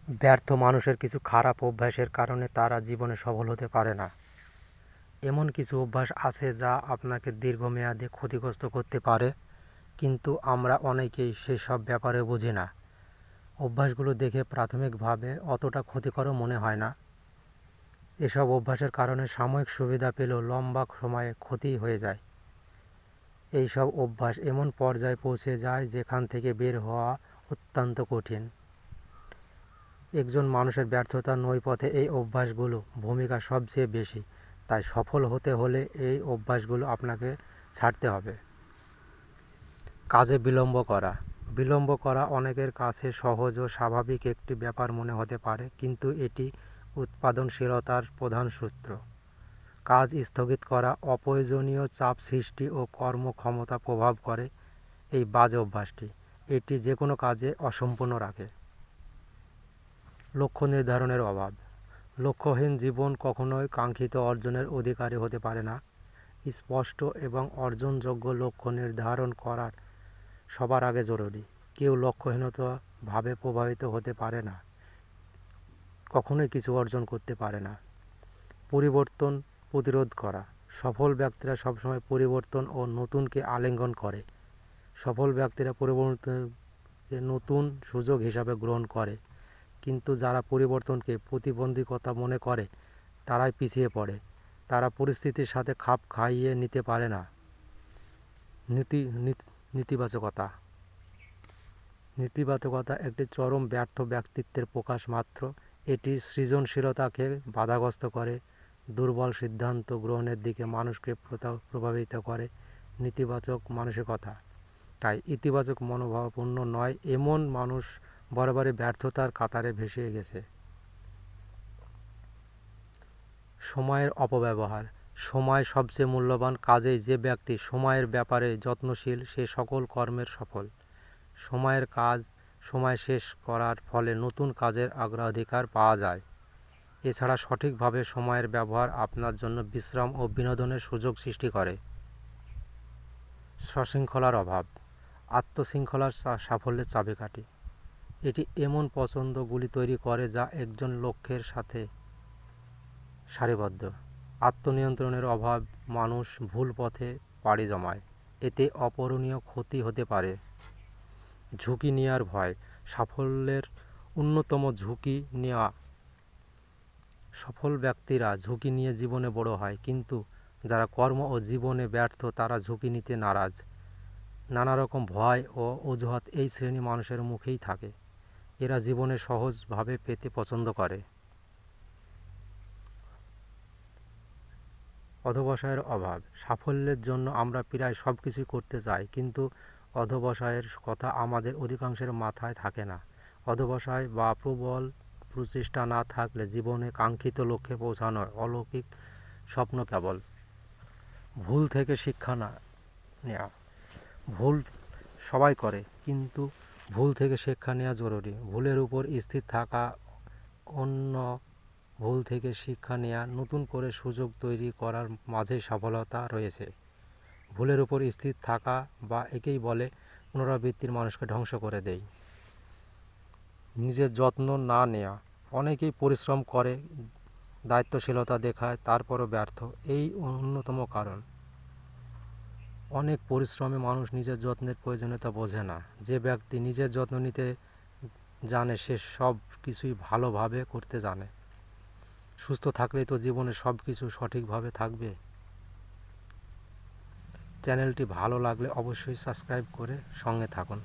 ব্যর্থ মানুষের কিছু খারাপ অভ্যাসের কারণে তারা জীবনে সফল হতে পারে না। এমন কিছু অভ্যাস আছে যা আপনাকে দীর্ঘমেয়াদে ক্ষতিগ্রস্ত করতে পারে, কিন্তু আমরা অনেকেই সেসব ব্যাপারে বুঝি না। অভ্যাসগুলো দেখে প্রাথমিকভাবে অতটা ক্ষতিকরও মনে হয় না। এসব অভ্যাসের কারণে সাময়িক সুবিধা পেলেও লম্বা সময়ে ক্ষতি হয়ে যায়। এই সব অভ্যাস এমন পর্যায়ে পৌঁছে যায় যেখান থেকে বের হওয়া অত্যন্ত কঠিন। একজন মানুষের ব্যর্থতার নৈপথ্যে এই অভ্যাসগুলো ভূমিকা সবচেয়ে বেশি। তাই সফল হতে হলে এই অভ্যাসগুলো আপনাকে ছাড়তে হবে। কাজে বিলম্ব করা। বিলম্ব করা অনেকের কাছে সহজ ও স্বাভাবিক একটি ব্যাপার মনে হতে পারে, কিন্তু এটি উৎপাদনশীলতার প্রধান সূত্র। কাজ স্থগিত করা অপ্রয়োজনীয় চাপ সৃষ্টি ও কর্মক্ষমতা প্রভাব করে এই বাজে অভ্যাসটি। এটি যে কোনো কাজে অসম্পূর্ণ রাখে। লক্ষ্য নির্ধারণের অভাব। লক্ষ্যহীন জীবন কখনোই কাঙ্ক্ষিত অর্জনের অধিকারী হতে পারে না। স্পষ্ট এবং অর্জনযোগ্য লক্ষ্য নির্ধারণ করার সবার আগে জরুরি। কেউ লক্ষ্যহীনতা ভাবে প্রভাবিত হতে পারে না, কখনোই কিছু অর্জন করতে পারে না। পরিবর্তন প্রতিরোধ করা। সফল ব্যক্তিরা সবসময় পরিবর্তন ও নতুনকে আলিঙ্গন করে। সফল ব্যক্তিরা পরিবর্তনকে নতুন সুযোগ হিসাবে গ্রহণ করে, কিন্তু যারা পরিবর্তনকে প্রতিবন্ধকতা মনে করে তারাই পিছিয়ে পড়ে। তারা পরিস্থিতির সাথে খাপ খাইয়ে নিতে পারে না। নেতিবাচকতা। নেতিবাচকতা একটি চরম ব্যর্থ ব্যক্তিত্বের প্রকাশ মাত্র। এটি সৃজনশীলতাকে বাধাগ্রস্ত করে, দুর্বল সিদ্ধান্ত গ্রহণের দিকে মানুষকে প্রভাবিত করে। নেতিবাচক মানসিকতা। তাই ইতিবাচক মনোভাবাপন্ন নয় এমন মানুষ বরাবরই ব্যর্থতার কাতারে ভেসে গেছে। সময়ের অপব্যবহার। সময় সবচেয়ে মূল্যবান, কাজেই যে ব্যক্তি সময়ের ব্যাপারে যত্নশীল সে সকল কর্মের সফল। সময়ের কাজ সময় শেষ করার ফলে নতুন কাজের অগ্রাধিকার পাওয়া যায়। এছাড়া সঠিকভাবে সময়ের ব্যবহার আপনার জন্য বিশ্রাম ও বিনোদনের সুযোগ সৃষ্টি করে। সশৃঙ্খলার অভাব। আত্মশৃঙ্খলার সাফল্যের চাবিকাঠি। এটি এমন পছন্দগুলি তৈরি করে যা একজন লক্ষ্যের সাথে সারিবদ্ধ। আত্মনিয়ন্ত্রণের অভাব মানুষ ভুল পথে পাড়ি জমায়, এতে অপূরণীয় ক্ষতি হতে পারে। ঝুঁকি নেওয়ার ভয়। সাফল্যের অন্যতম ঝুঁকি নেওয়া। সফল ব্যক্তিরা ঝুঁকি নিয়ে জীবনে বড় হয়, কিন্তু যারা কর্ম ও জীবনে ব্যর্থ তারা ঝুঁকি নিতে নারাজ। নানা রকম ভয় ও অজুহাত এই শ্রেণী মানুষের মুখেই থাকে। এরা জীবনে সহজভাবে পেতে পছন্দ করে। অধ্যবসায়ের অভাব। সাফল্যের জন্য আমরা প্রায় সব কিছু করতে চাই, কিন্তু অধ্যবসায়ের কথা আমাদের অধিকাংশের মাথায় থাকে না। অধ্যবসায় বা প্রবল প্রচেষ্টা না থাকলে জীবনে কাঙ্ক্ষিত লক্ষ্যে পৌঁছানোর অলৌকিক স্বপ্ন কেবল। ভুল থেকে শিক্ষা না নেওয়া। ভুল সবাই করে, কিন্তু ভুল থেকে শিক্ষা নেওয়া জরুরি। ভুলের উপর স্থির থাকা অন্য ভুল থেকে শিক্ষা নেওয়া, নতুন করে সুযোগ তৈরি করার মাঝে সফলতা রয়েছে। ভুলের উপর স্থির থাকা বা একেই বলে পুনরাবৃত্তির মানুষকে ধ্বংস করে দেয়। নিজের যত্ন না নেওয়া। অনেকেই পরিশ্রম করে, দায়িত্বশীলতা দেখায়, তারপরও ব্যর্থ। এই অন্যতম কারণ। অনেক পরিশ্রমী মানুষ নিজের যত্নের প্রয়োজনীয়তা বোঝে না। যে ব্যক্তি নিজের যত্ন নিতে জানে সে সব কিছুই ভালোভাবে করতে জানে। সুস্থ থাকলেই তো জীবনে সব কিছু সঠিকভাবে থাকবে। চ্যানেলটি ভালো লাগলে অবশ্যই সাবস্ক্রাইব করে সঙ্গে থাকুন।